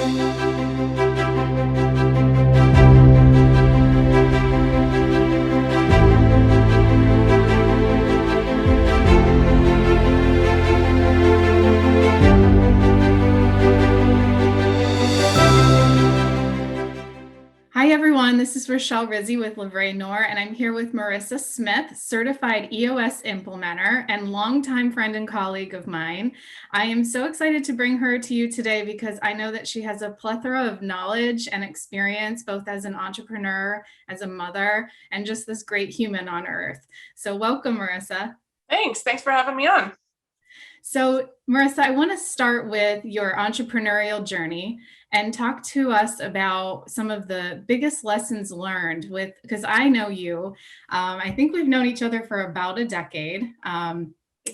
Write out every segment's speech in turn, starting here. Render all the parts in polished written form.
Hi everyone, this is Rochelle Rizzi with Vrai Nord, and I'm here with Marisa Smith, Certified EOS Implementer and longtime friend and colleague of mine. I am so excited to bring her to you today because I know that she has a plethora of knowledge and experience, both as an entrepreneur, as a mother, and just this great human on earth. So welcome, Marisa. Thanks for having me on. So Marisa, I want to start with your entrepreneurial journey and talk to us about some of the biggest lessons learned because I know you. I think we've known each other for about a decade. I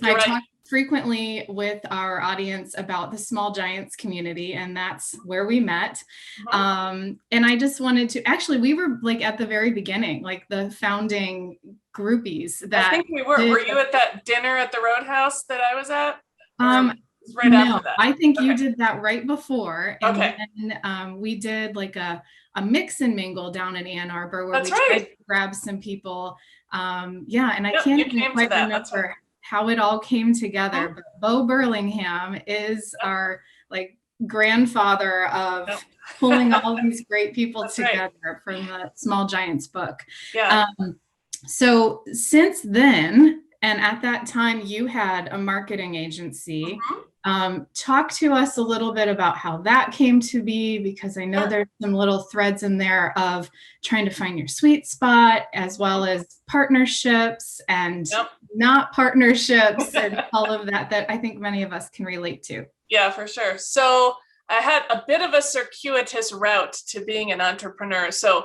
talk frequently with our audience about the Small Giants community, and that's where we met. And I just wanted to, actually, we were like at the very beginning, like the founding groupies. I think we were. Were you at that dinner at the Roadhouse that I was at? Right no, after that? I think you did that right before. And okay. then we did like a mix and mingle down in Ann Arbor where tried to grab some people. Yeah, and I can't even quite remember how it all came together. But Bo Burlingham is our like grandfather of pulling all these great people together from the Small Giants book. Yeah. So since then, and at that time you had a marketing agency. Talk to us a little bit about how that came to be, because I know there's some little threads in there of trying to find your sweet spot, as well as partnerships and not partnerships and all of that I think many of us can relate to. Yeah, for sure. So I had a bit of a circuitous route to being an entrepreneur. So,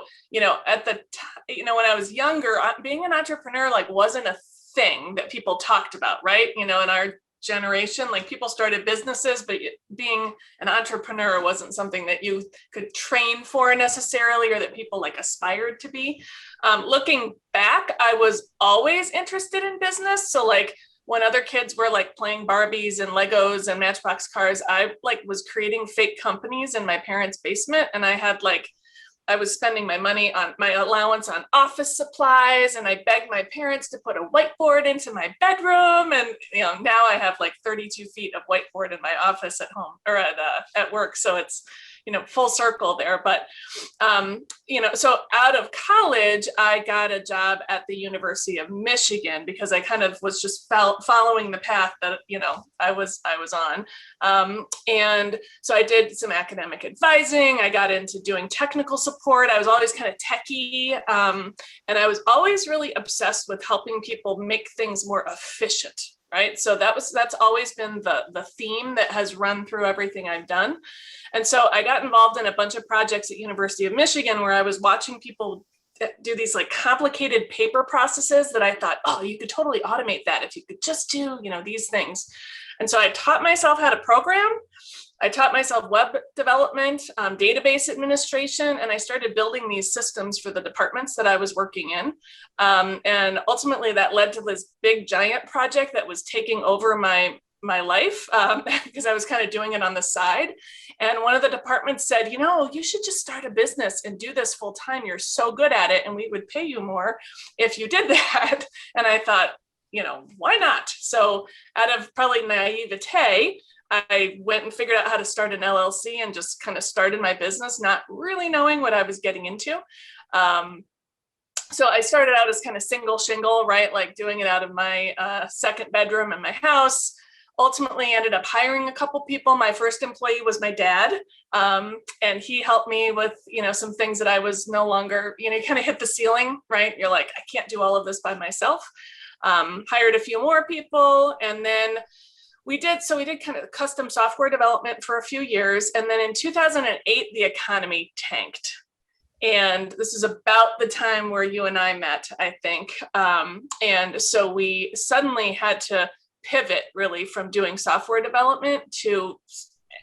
at the when I was younger, being an entrepreneur wasn't a thing that people talked about, right? In our generation, people started businesses, but being an entrepreneur wasn't something that you could train for necessarily, or that people aspired to be. Looking back, I was always interested in business. So when other kids were playing Barbies and Legos and Matchbox cars, I was creating fake companies in my parents' basement. And I had I was spending my money on my allowance on office supplies, and I begged my parents to put a whiteboard into my bedroom. And, now I have 32 feet of whiteboard in my office at home or at work. So it's, full circle there. But, so out of college, I got a job at the University of Michigan because I kind of was just following the path that, I was on. And so I did some academic advising. I got into doing technical support. I was always kind of techie. And I was always really obsessed with helping people make things more efficient. Right. So that's always been the theme that has run through everything I've done. And so I got involved in a bunch of projects at University of Michigan where I was watching people do these complicated paper processes that I thought, oh, you could totally automate that if you could just do, these things. And so I taught myself how to program. I taught myself web development, database administration, and I started building these systems for the departments that I was working in. And ultimately that led to this big giant project that was taking over my life because I was kind of doing it on the side. And one of the departments said, you should just start a business and do this full time. You're so good at it, and we would pay you more if you did that. And I thought, why not? So out of probably naivete, I went and figured out how to start an LLC and just kind of started my business, not really knowing what I was getting into. So I started out as kind of single shingle, right? Doing it out of my second bedroom in my house. Ultimately ended up hiring a couple people. My first employee was my dad. And he helped me with, some things that I was no longer, you kind of hit the ceiling, right? You're like, I can't do all of this by myself. Hired a few more people, and then we did kind of custom software development for a few years. And then in 2008, the economy tanked. And this is about the time where you and I met, I think. And so we suddenly had to pivot really from doing software development to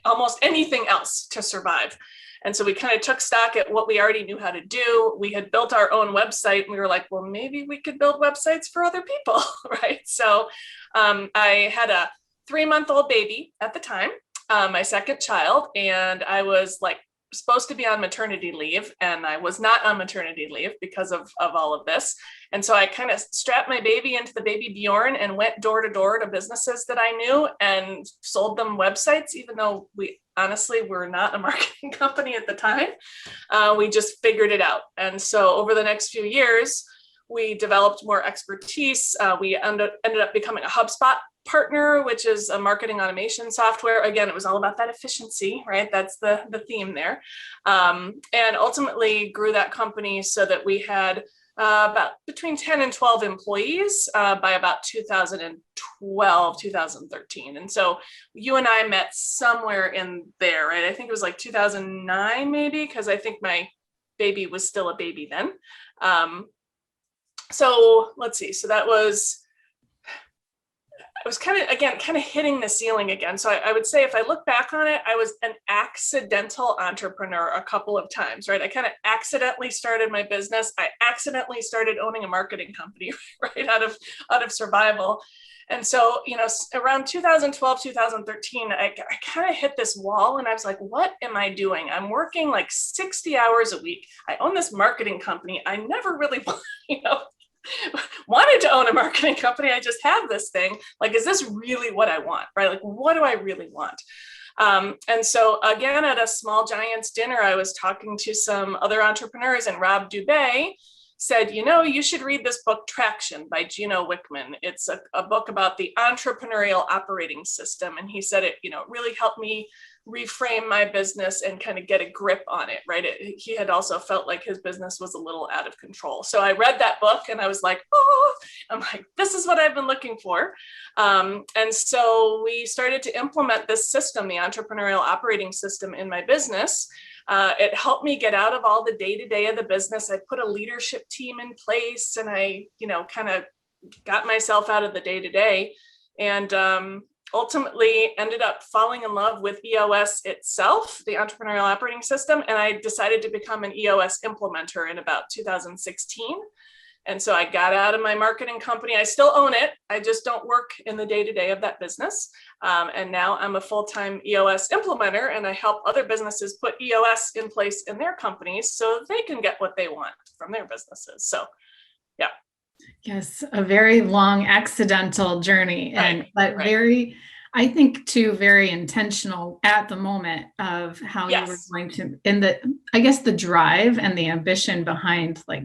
almost anything else to survive. And so we kind of took stock at what we already knew how to do. We had built our own website, and we were like, well, maybe we could build websites for other people, right? So I had a 3-month-old baby at the time. my second child, and I was like supposed to be on maternity leave, and I was not on maternity leave because of all of this. And so I kind of strapped my baby into the baby Bjorn and went door to door to businesses that I knew and sold them websites, even though we honestly were not a marketing company at the time. We just figured it out. And so over the next few years, we developed more expertise. We ended up becoming a HubSpot partner, which is a marketing automation software. Again, it was all about that efficiency, right? That's the theme there. And ultimately grew that company so that we had about between 10 and 12 employees by about 2012, 2013. And so you and I met somewhere in there, right? I think it was like 2009, maybe, because I think my baby was still a baby then. So let's see. So that was, I was kind of hitting the ceiling again. So I would say if I look back on it, I was an accidental entrepreneur a couple of times, right? I kind of accidentally started my business. I accidentally started owning a marketing company, right? Out of survival. And so, around 2012, 2013, I kind of hit this wall and I was like, what am I doing? I'm working like 60 hours a week. I own this marketing company. I never really, wanted to own a marketing company. I just have this thing. Like, is this really what I want, right? Like, what do I really want? And so again, at a Small Giants dinner, I was talking to some other entrepreneurs, and Rob Dubay said, you should read this book, Traction by Gino Wickman. It's a book about the entrepreneurial operating system. And he said it, really helped me reframe my business and kind of get a grip on it, right? He had also felt like his business was a little out of control. So I read that book and I was like, I'm like, this is what I've been looking for. And so we started to implement this system, the entrepreneurial operating system, in my business. It helped me get out of all the day-to-day of the business. I put a leadership team in place and I, kind of got myself out of the day-to-day, and ultimately ended up falling in love with EOS itself, the entrepreneurial operating system. And I decided to become an EOS implementer in about 2016. And so I got out of my marketing company. I still own it. I just don't work in the day-to-day of that business. And now I'm a full-time EOS implementer, and I help other businesses put EOS in place in their companies so they can get what they want from their businesses. So, yeah. Yes, a very long accidental journey, but very, I think too, very intentional at the moment of how you were going to, and I guess the drive and the ambition behind like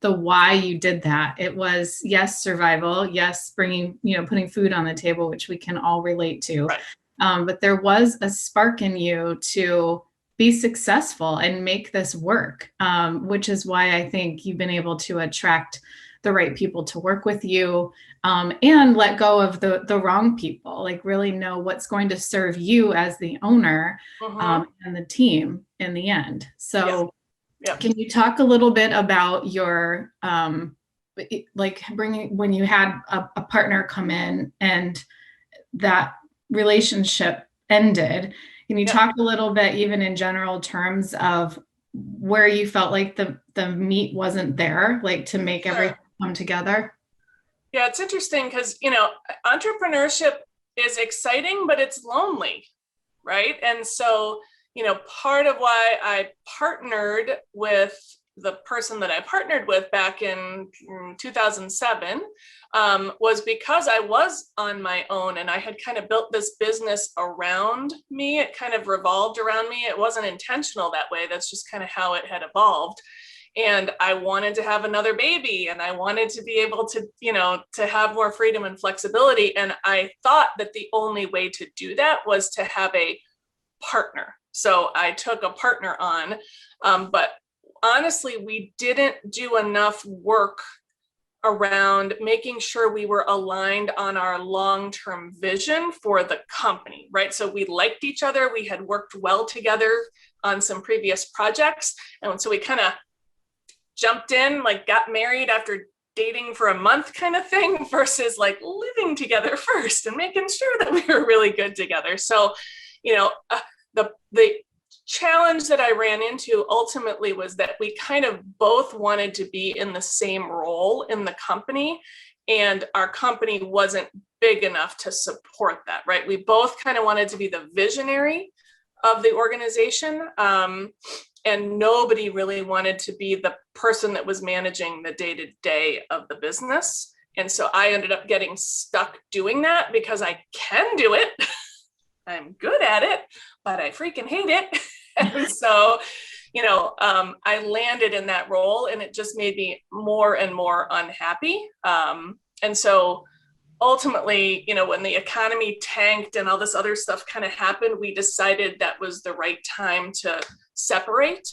the why you did that. It was, yes, survival, yes, bringing, putting food on the table, which we can all relate to. Right. But there was a spark in you to be successful and make this work, which is why I think you've been able to attract the right people to work with you, and let go of the wrong people, like really know what's going to serve you as the owner, and the team in the end. So can you talk a little bit about your, like when you had a partner come in and that relationship ended? Can you talk a little bit, even in general terms, of where you felt like the meat wasn't there, like to make everything come together? Yeah, it's interesting because, entrepreneurship is exciting, but it's lonely, right? And so, part of why I partnered with the person that I partnered with back in 2007 was because I was on my own and I had kind of built this business around me. It kind of revolved around me. It wasn't intentional that way. That's just kind of how it had evolved. And I wanted to have another baby, and I wanted to be able to, to have more freedom and flexibility. And I thought that the only way to do that was to have a partner. So I took a partner on, but honestly, we didn't do enough work around making sure we were aligned on our long-term vision for the company, right? So we liked each other. We had worked well together on some previous projects. And so we kind of jumped in, like got married after dating for a month kind of thing, versus like living together first and making sure that we were really good together. So, the challenge that I ran into ultimately was that we kind of both wanted to be in the same role in the company. and our company wasn't big enough to support that, right? We both kind of wanted to be the visionary of the organization, and nobody really wanted to be the person that was managing the day-to-day of the business. And so I ended up getting stuck doing that because I can do it. I'm good at it, but I freaking hate it. And so, I landed in that role, and it just made me more and more unhappy. And so ultimately, when the economy tanked and all this other stuff kind of happened, we decided that was the right time to separate.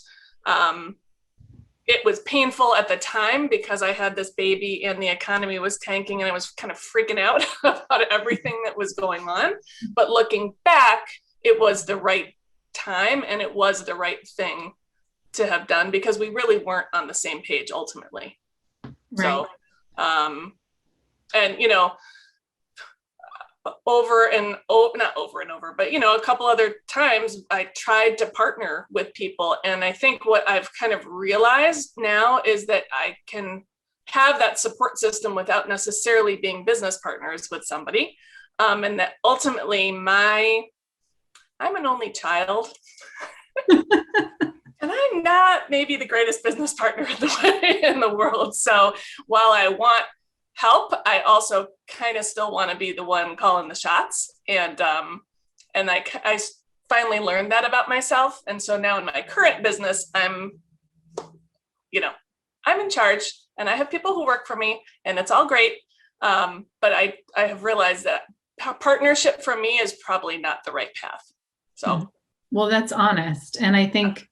It was painful at the time because I had this baby and the economy was tanking, and I was kind of freaking out about everything that was going on. But looking back, it was the right time, and it was the right thing to have done because we really weren't on the same page ultimately. Right. So, and not over and over, but a couple other times I tried to partner with people. And I think what I've kind of realized now is that I can have that support system without necessarily being business partners with somebody. And that ultimately I'm an only child. And I'm not maybe the greatest business partner in the world. So while I want help, I also kind of still want to be the one calling the shots. And I finally learned that about myself. And so now in my current business, I'm in charge, and I have people who work for me, and it's all great. But I have realized that partnership for me is probably not the right path. So, well, that's honest. And I think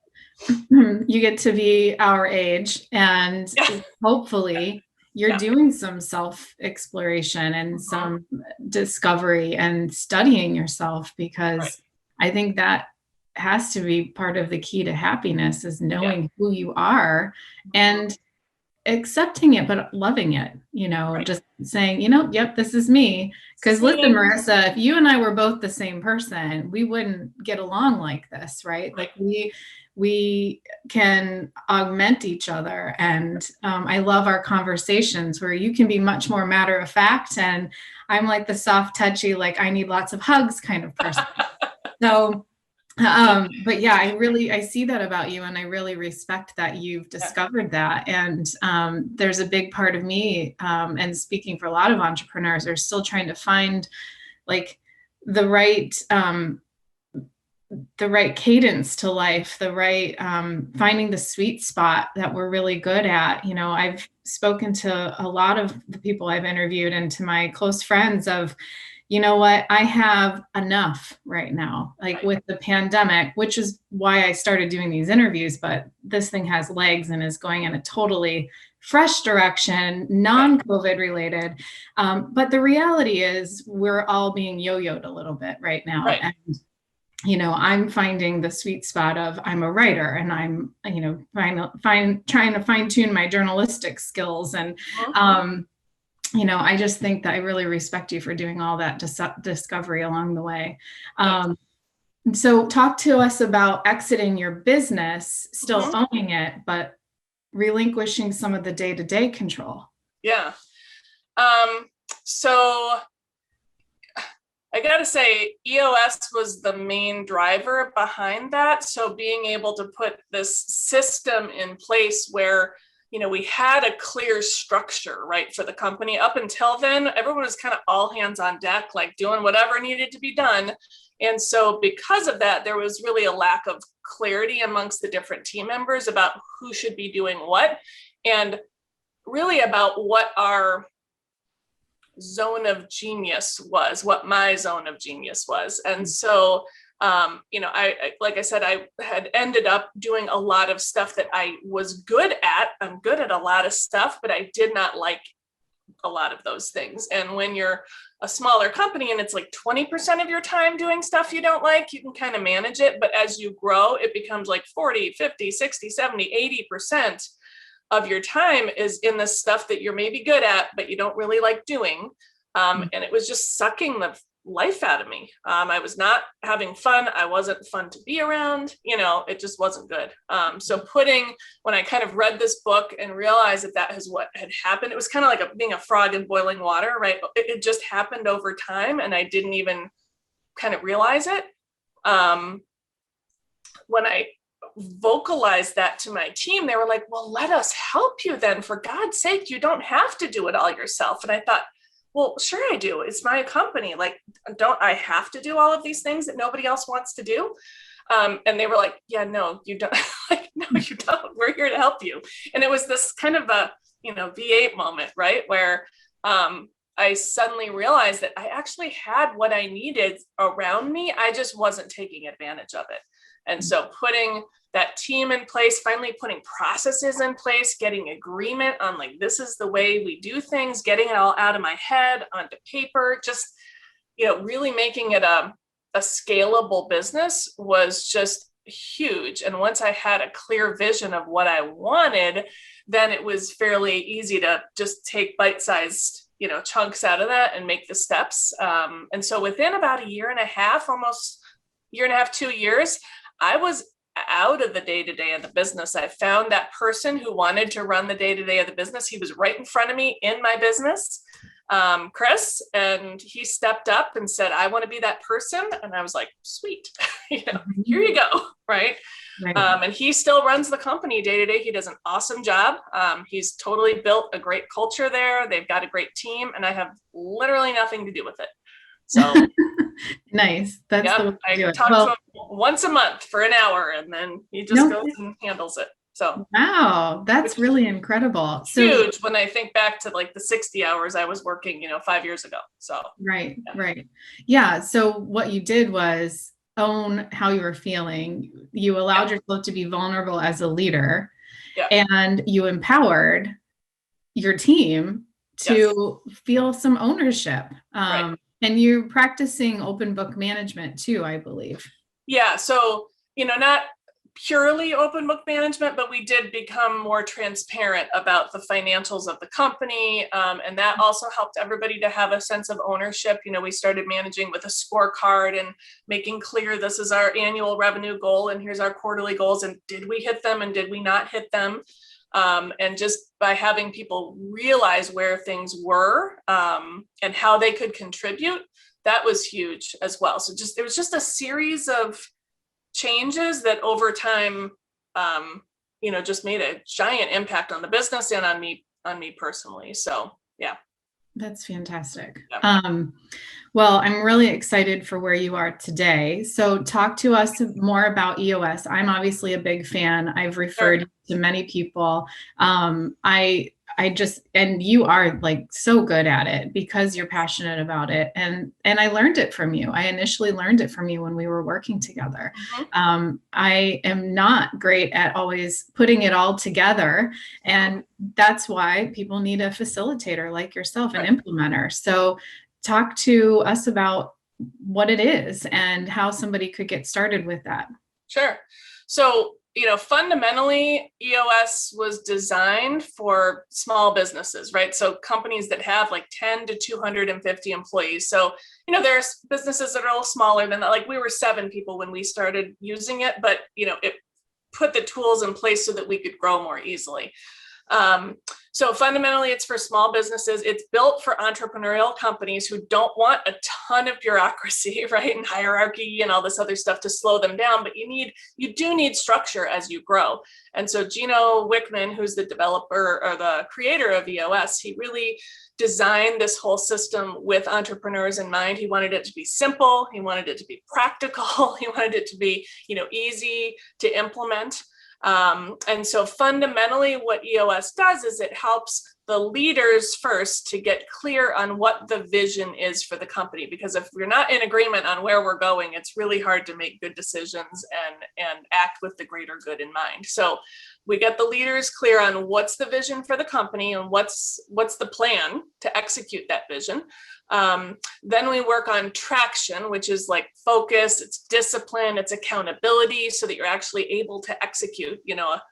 you get to be our age, and hopefully you're doing some self-exploration and some discovery and studying yourself, because I think that has to be part of the key to happiness, is knowing who you are and accepting it, but loving it, just saying, yep, this is me. Because listen, Marisa, if you and I were both the same person, we wouldn't get along like this, right? Like we can augment each other. And I love our conversations where you can be much more matter of fact, and I'm like the soft, touchy, like I need lots of hugs kind of person. So but yeah, I see that about you, and I really respect that you've discovered that. And there's a big part of me, and speaking for a lot of entrepreneurs, are still trying to find like the right cadence to life, the right finding the sweet spot that we're really good at. I've spoken to a lot of the people I've interviewed, and to my close friends of, what, I have enough right now, like with the pandemic, which is why I started doing these interviews. But this thing has legs and is going in a totally fresh direction, non-COVID related. But the reality is we're all being yo-yoed a little bit right now. And, I'm finding the sweet spot of, I'm a writer, and I'm, trying to fine tune my journalistic skills. And, I just think that I really respect you for doing all that discovery along the way. So talk to us about exiting your business, still owning it, but relinquishing some of the day-to-day control. Yeah. So I got to say, EOS was the main driver behind that. So being able to put this system in place where we had a clear structure, right, for the company. Up until then, everyone was kind of all hands on deck, like doing whatever needed to be done. And so because of that, there was really a lack of clarity amongst the different team members about who should be doing what, and really about what our zone of genius was, what my zone of genius was. And so I like I said, I had ended up doing a lot of stuff that I was good at. I'm good at a lot of stuff, but I did not like a lot of those things. And when you're a smaller company and it's like 20% of your time doing stuff you don't like, you can kind of manage it. But as you grow, it becomes like 40, 50, 60, 70, 80% of your time is in the stuff that you're maybe good at, but you don't really like doing. And it was just sucking the life out of me. I was not having fun. I wasn't fun to be around. It just wasn't good. So when I kind of read this book and realized that is what had happened, it was kind of like being a frog in boiling water, right? It just happened over time, and I didn't even kind of realize it. When I vocalized that to my team, they were like, well, let us help you then. For God's sake, you don't have to do it all yourself. And I thought, well, sure I do. It's my company. Like, don't I have to do all of these things that nobody else wants to do? And they were like, yeah, no, you don't. Like, no, you don't. We're here to help you. And it was this kind of a, V8 moment, right? Where I suddenly realized that I actually had what I needed around me. I just wasn't taking advantage of it. And so putting that team in place, finally putting processes in place, getting agreement on like, this is the way we do things, getting it all out of my head onto paper, just, really making it a scalable business was just huge. And once I had a clear vision of what I wanted, then it was fairly easy to just take bite-sized, chunks out of that and make the steps. And so within about a year and a half, almost year and a half, 2 years, I was out of the day-to-day of the business. I found that person who wanted to run the day-to-day of the business. He was right in front of me in my business, Chris, and he stepped up and said, I want to be that person. And I was like, sweet, here you go. Right. Right. And he still runs the company day to day. He does an awesome job. He's totally built a great culture there. They've got a great team, and I have literally nothing to do with it. So nice. That's I talk to him once a month for an hour, and then he just goes and handles it. So wow, that's really incredible. Huge when I think back to like the 60 hours I was working, 5 years ago. So right. Yeah. So what you did was own how you were feeling. You allowed yourself to be vulnerable as a leader, and you empowered your team to feel some ownership. Right. And you're practicing open book management too, I believe. Yeah. So, not purely open book management, but we did become more transparent about the financials of the company. And that also helped everybody to have a sense of ownership. We started managing with a scorecard and making clear this is our annual revenue goal and here's our quarterly goals. And did we hit them and did we not hit them? And just by having people realize where things were and how they could contribute, that was huge as well. So there was just a series of changes that over time, just made a giant impact on the business and on me personally. So, yeah. That's fantastic. Yeah. Well, I'm really excited for where you are today. So talk to us more about EOS. I'm obviously a big fan. I've referred to many people. And you are like so good at it because you're passionate about it. And I learned it from you. I initially learned it from you when we were working together. Mm-hmm. I am not great at always putting it all together. And that's why people need a facilitator like yourself, an implementer. So talk to us about what it is and how somebody could get started with that. Sure. So, fundamentally, EOS was designed for small businesses, right? So companies that have like 10 to 250 employees. So, there's businesses that are a little smaller than that. Like we were 7 people when we started using it, but, it put the tools in place so that we could grow more easily. So fundamentally, it's for small businesses. It's built for entrepreneurial companies who don't want a ton of bureaucracy, right? And hierarchy and all this other stuff to slow them down, but you do need structure as you grow. And so Gino Wickman, who's the developer or the creator of EOS, he really designed this whole system with entrepreneurs in mind. He wanted it to be simple. He wanted it to be practical. He wanted it to be, easy to implement. And so fundamentally what EOS does is it helps the leaders first to get clear on what the vision is for the company, because if we're not in agreement on where we're going, it's really hard to make good decisions and act with the greater good in mind. So we get the leaders clear on what's the vision for the company and what's the plan to execute that vision. Then we work on traction, which is like focus, it's discipline, it's accountability, so that you're actually able to execute.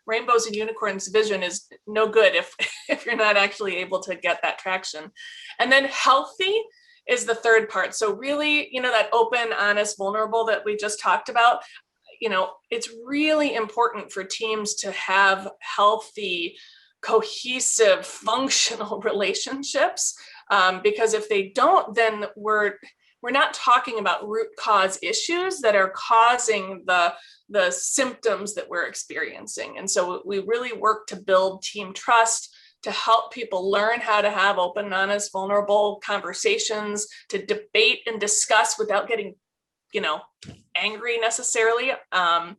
Rainbows and unicorns vision is no good if you're not actually able to get that traction. And then healthy is the third part. So really, that open, honest, vulnerable that we just talked about, it's really important for teams to have healthy, cohesive, functional relationships. Because if they don't, then we're not talking about root cause issues that are causing the symptoms that we're experiencing. And so we really work to build team trust, to help people learn how to have open, honest, vulnerable conversations, to debate and discuss without getting, angry necessarily, and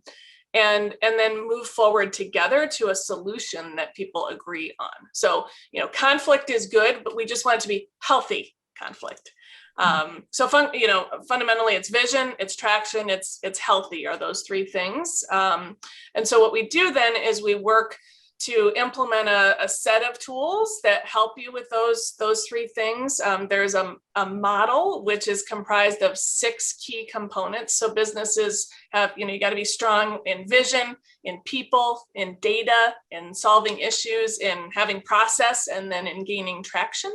then move forward together to a solution that people agree on. So, conflict is good, but we just want it to be healthy conflict. Fundamentally, it's vision, it's traction, it's healthy, are those three things. And so what we do then is we work to implement a set of tools that help you with those three things. There's a model which is comprised of 6 key components. So businesses have, you got to be strong in vision, in people, in data, in solving issues, in having process, and then in gaining traction.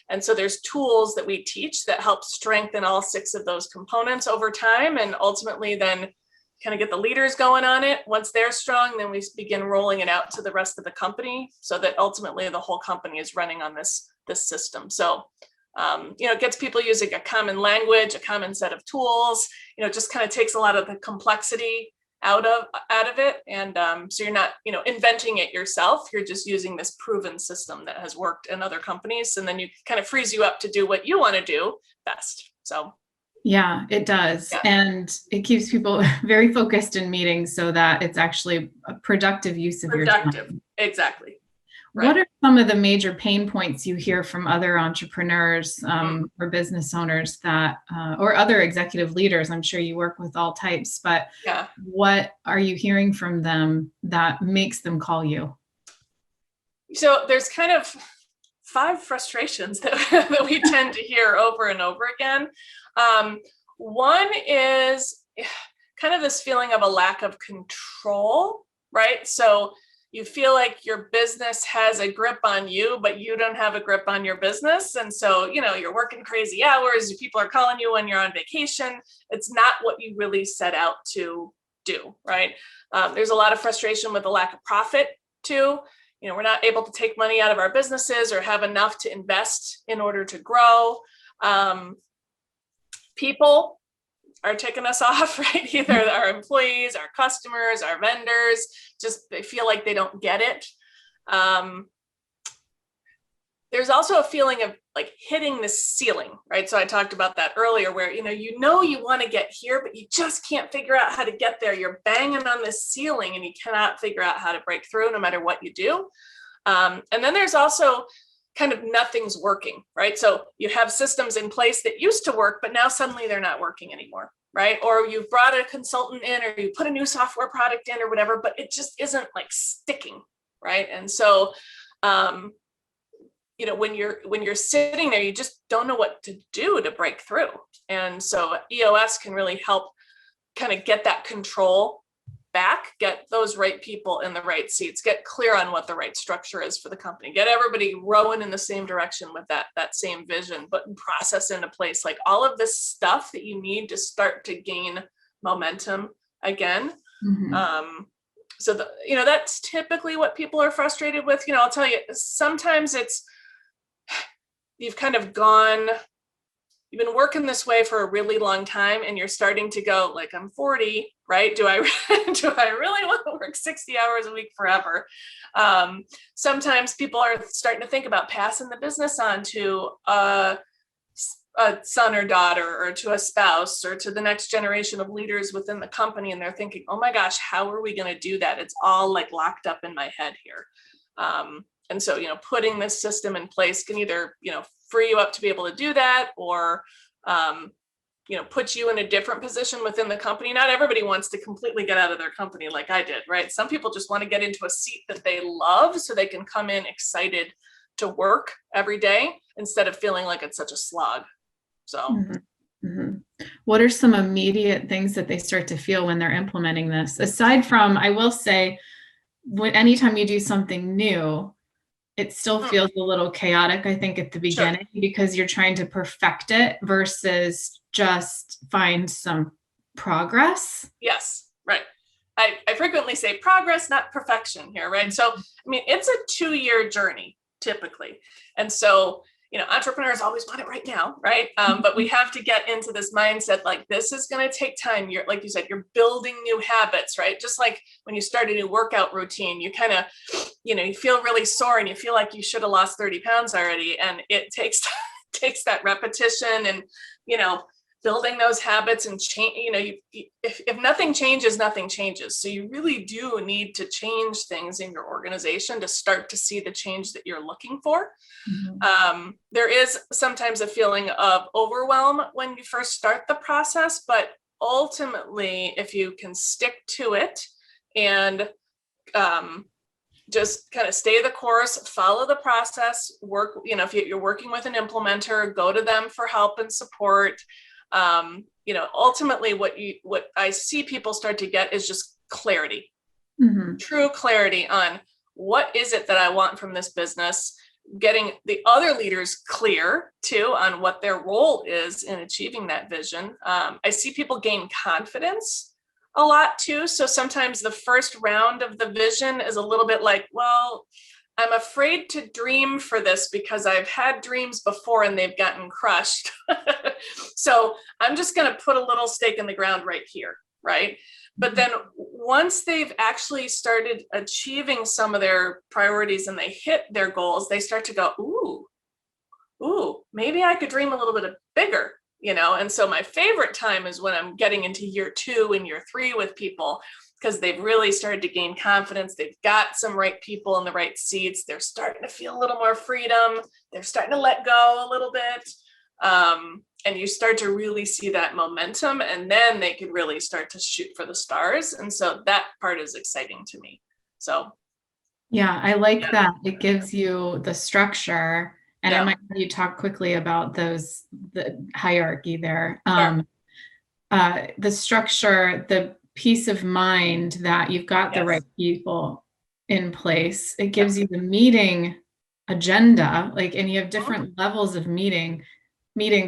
And so there's tools that we teach that help strengthen all 6 of those components over time, and ultimately then kind of get the leaders going on it. Once they're strong, then we begin rolling it out to the rest of the company so that ultimately the whole company is running on this system. So, it gets people using a common language, a common set of tools, just kind of takes a lot of the complexity out of it. And so you're not, inventing it yourself. You're just using this proven system that has worked in other companies. And then you kind of frees you up to do what you want to do best. So. Yeah, it does. Yeah. And it keeps people very focused in meetings so that it's actually a productive use of your time. Exactly. Right. What are some of the major pain points you hear from other entrepreneurs or business owners that, or other executive leaders? I'm sure you work with all types, but what are you hearing from them that makes them call you? So there's kind of 5 frustrations that we tend to hear over and over again. One is kind of this feeling of a lack of control, right? So you feel like your business has a grip on you, but you don't have a grip on your business. And so, you're working crazy hours, people are calling you when you're on vacation. It's not what you really set out to do, right? There's a lot of frustration with the lack of profit too. We're not able to take money out of our businesses or have enough to invest in order to grow. People are ticking us off, right? Either our employees, our customers, our vendors, just they feel like they don't get it. There's also a feeling of like hitting the ceiling, right? So I talked about that earlier where, you want to get here, but you just can't figure out how to get there. You're banging on this ceiling and you cannot figure out how to break through no matter what you do. And then there's also kind of nothing's working, right? So you have systems in place that used to work, but now suddenly they're not working anymore, right? Or you've brought a consultant in or you put a new software product in or whatever, but it just isn't like sticking, right? And so, when you're sitting there, you just don't know what to do to break through. And so EOS can really help kind of get that control back, get those right people in the right seats, get clear on what the right structure is for the company, get everybody rowing in the same direction with that same vision, but process into place, like all of this stuff that you need to start to gain momentum again. Mm-hmm. So that's typically what people are frustrated with. I'll tell you, sometimes it's, you've been working this way for a really long time and you're starting to go like, I'm 40, right? Do I really want to work 60 hours a week forever? Sometimes people are starting to think about passing the business on to a son or daughter or to a spouse or to the next generation of leaders within the company. And they're thinking, oh my gosh, how are we going to do that? It's all like locked up in my head here. And so, putting this system in place can either, free you up to be able to do that or, put you in a different position within the company. Not everybody wants to completely get out of their company like I did, right? Some people just want to get into a seat that they love so they can come in excited to work every day instead of feeling like it's such a slog. So. Mm-hmm. Mm-hmm. What are some immediate things that they start to feel when they're implementing this? Aside from, I will say, anytime you do something new, it still feels a little chaotic, I think, at the beginning, because you're trying to perfect it versus just find some progress. Yes, right. I frequently say progress, not perfection here, right? So, I mean, it's a 2-year journey typically. And so, entrepreneurs always want it right now, right? But we have to get into this mindset, like, this is going to take time. You're, like you said, you're building new habits, right? Just like when you start a new workout routine, you kind of, you feel really sore and you feel like you should have lost 30 pounds already. And it takes that repetition and, building those habits and change, if nothing changes, nothing changes. So you really do need to change things in your organization to start to see the change that you're looking for. Mm-hmm. There is sometimes a feeling of overwhelm when you first start the process, but ultimately, if you can stick to it and just kind of stay the course, follow the process, work, if you're working with an implementer, go to them for help and support. Ultimately what I see people start to get is just clarity, true clarity on what is it that I want from this business, getting the other leaders clear too on what their role is in achieving that vision. I see people gain confidence a lot too. So sometimes the first round of the vision is a little bit like, well, I'm afraid to dream for this because I've had dreams before and they've gotten crushed. So I'm just going to put a little stake in the ground right here, right? But then once they've actually started achieving some of their priorities and they hit their goals, they start to go, ooh, maybe I could dream a little bit bigger, And so my favorite time is when I'm getting into year 2 and year 3 with people, because they've really started to gain confidence. They've got some right people in the right seats. They're starting to feel a little more freedom. They're starting to let go a little bit. And you start to really see that momentum, and then they can really start to shoot for the stars. And so that part is exciting to me. So. Yeah, I like that. It gives you the structure. And I might have you talk quickly about the hierarchy there. The structure, the peace of mind that you've got the right people in place. It gives you the meeting agenda, and you have different levels of meetings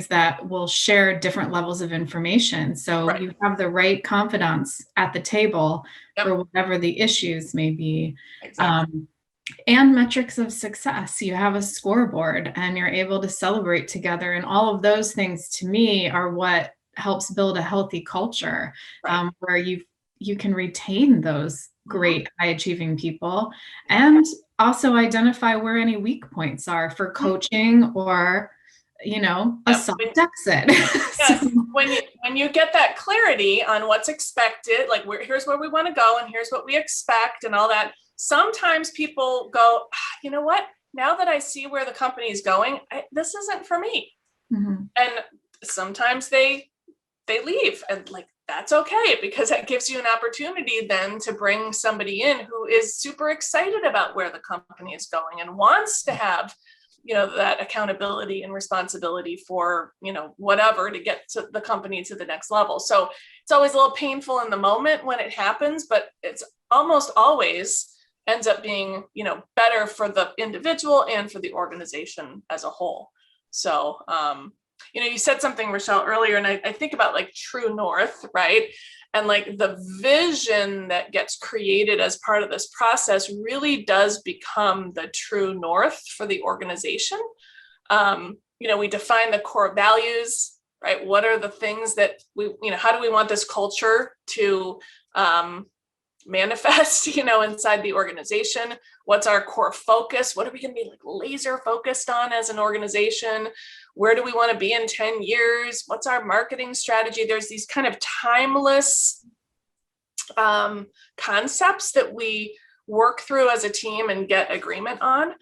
that will share different levels of information. So you have the right confidants at the table for whatever the issues may be. Exactly. And metrics of success. You have a scoreboard and you're able to celebrate together. And all of those things, to me, are what helps build a healthy culture, where you can retain those great high achieving people and also identify where any weak points are for coaching or a soft exit. Yes. When you get that clarity on what's expected, like here's where we want to go and here's what we expect and all that, sometimes people go, you know what, now that I see where the company is going, this isn't for me. And sometimes they leave, and that's okay, because that gives you an opportunity then to bring somebody in who is super excited about where the company is going and wants to have that accountability and responsibility for whatever to get to the company to the next level. So it's always a little painful in the moment when it happens, but it's almost always ends up being better for the individual and for the organization as a whole. So you said something, Rochelle, earlier, and I think about true north, right? And the vision that gets created as part of this process really does become the true north for the organization. We define the core values, right? What are the things that how do we want this culture to manifest, inside the organization? What's our core focus? What are we going to be laser focused on as an organization? Where do we want to be in 10 years? What's our marketing strategy? There's these kind of timeless concepts that we work through as a team and get agreement on.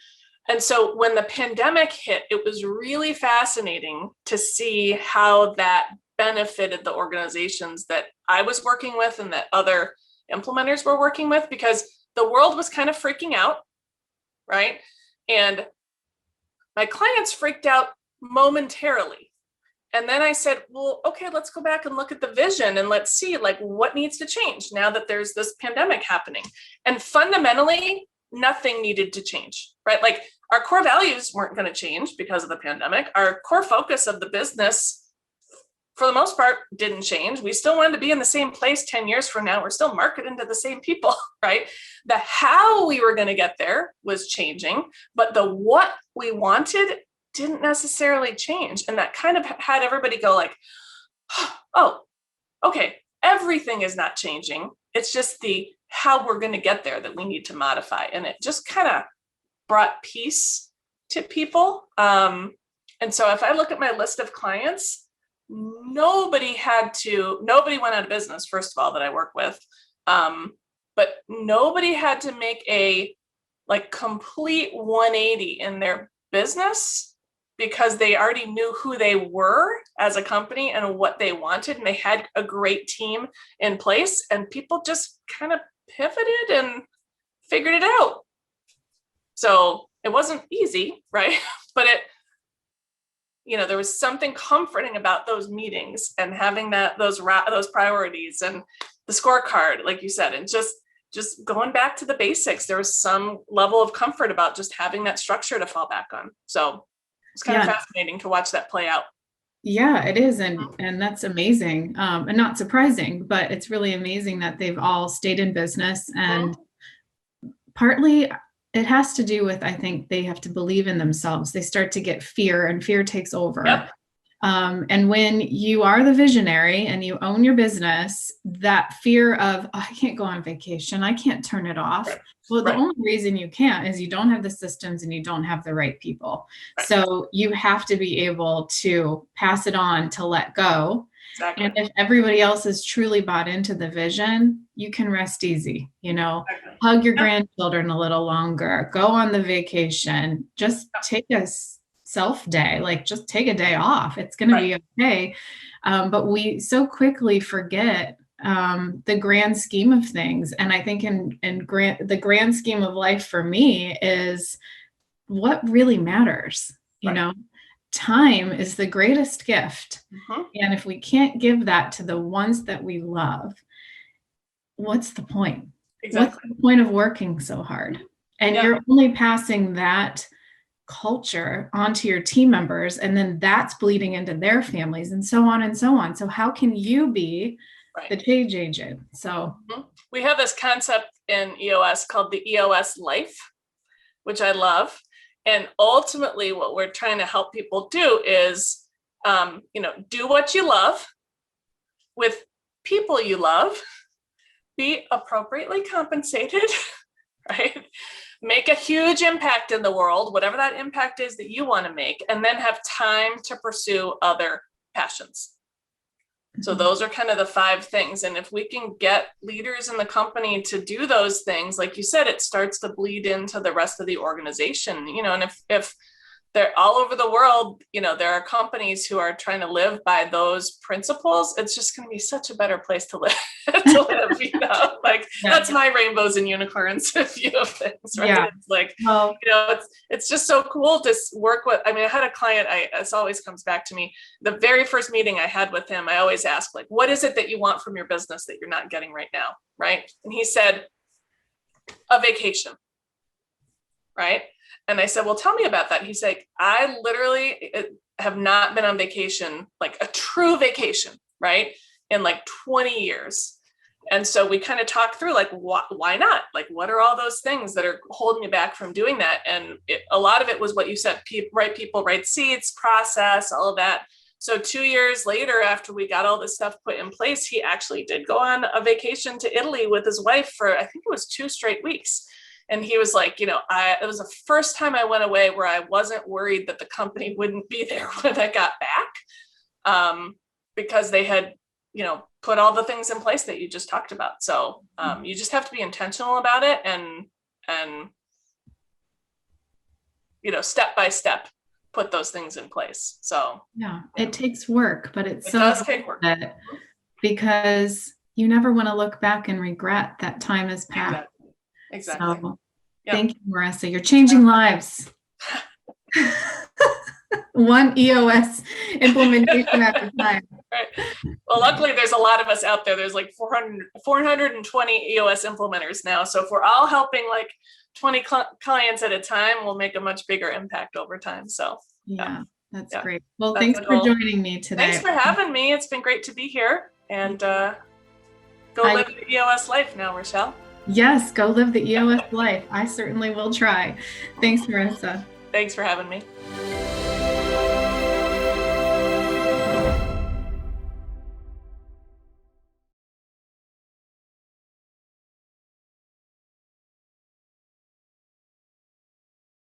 And so when the pandemic hit, it was really fascinating to see how that benefited the organizations that I was working with and that other implementers were working with, because the world was kind of freaking out, right? And my clients freaked out momentarily. And then I said, well, okay, let's go back and look at the vision and let's see what needs to change now that there's this pandemic happening. And fundamentally, nothing needed to change, right? our core values weren't going to change because of the pandemic. Our core focus of the business, for the most part, didn't change. We still wanted to be in the same place 10 years from now. We're still marketing to the same people, right? The how we were going to get there was changing, but the what we wanted didn't necessarily change. And that kind of had everybody go like, oh, okay, everything is not changing. It's just the how we're going to get there that we need to modify. And it just kind of brought peace to people. And so if I look at my list of clients, nobody went out of business, first of all, that I work with. But nobody had to make a like complete 180 in their business because they already knew who they were as a company and what they wanted. And they had a great team in place, and people just kind of pivoted and figured it out. So it wasn't easy, right? But there was something comforting about those meetings and having those priorities and the scorecard, like you said, and just going back to the basics. There was some level of comfort about just having that structure to fall back on. So it's kind of fascinating to watch that play out. Yeah, it is. And that's amazing. And not surprising, but it's really amazing that they've all stayed in business. And partly it has to do with, I think they have to believe in themselves. They start to get fear, and fear takes over. Yep. And when you are the visionary and you own your business, that fear of, I can't go on vacation, I can't turn it off. Right. Well, the only reason you can't is you don't have the systems and you don't have the right people. Right. So you have to be able to pass it on, to let go. Exactly. And if everybody else is truly bought into the vision, you can rest easy, exactly. Hug your grandchildren a little longer, go on the vacation, just take a self day, like just take a day off. It's going to be okay. But we so quickly forget the grand scheme of things. And I think the grand scheme of life for me is what really matters, time is the greatest gift. And if we can't give that to the ones that we love, what's the point? Exactly. What's the point of working so hard? And you're only passing that culture onto your team members, and then that's bleeding into their families, and so on and so on. So how can you be the change agent? So we have this concept in EOS called the EOS Life, which I love. And ultimately what we're trying to help people do is, do what you love with people you love, be appropriately compensated, right? Make a huge impact in the world, whatever that impact is that you want to make, and then have time to pursue other passions. So those are kind of the 5 things. And if we can get leaders in the company to do those things, like you said, it starts to bleed into the rest of the organization, and if they're all over the world, there are companies who are trying to live by those principles, it's just going to be such a better place to live, that's my rainbows and unicorns view of things, right? Yeah. It's like, it's just so cool to work with. I mean, I had a client, this always comes back to me, the very first meeting I had with him, I always ask, like, what is it that you want from your business that you're not getting right now? Right. And he said, a vacation. Right. And I said, well, tell me about that. He's like, I literally have not been on vacation, like a true vacation, right, in like 20 years. And so we kind of talked through, like, why not? Like, what are all those things that are holding you back from doing that? And a lot of it was what you said, right people, right seats, process, all of that. So 2 years later, after we got all this stuff put in place, he actually did go on a vacation to Italy with his wife for, I think it was 2 straight weeks. And he was like, it was the first time I went away where I wasn't worried that the company wouldn't be there when I got back, because they had, put all the things in place that you just talked about. So you just have to be intentional about it and step by step, put those things in place. So it takes work, but it does take work, because you never want to look back and regret that time has passed. Exactly. So, thank you, Marisa. You're changing lives. One EOS implementation at a time. Right. Well, luckily, there's a lot of us out there. There's like 420 EOS implementers now. So if we're all helping like 20 clients at a time will make a much bigger impact over time. So Yeah, that's yeah, great. Well, that's thanks the for goal. joining me today. Thanks for having me. It's been great to be here, and go live the EOS life now, Rochelle. Yes, go live the EOS life. I certainly will try. Thanks, Marisa. Thanks for having me.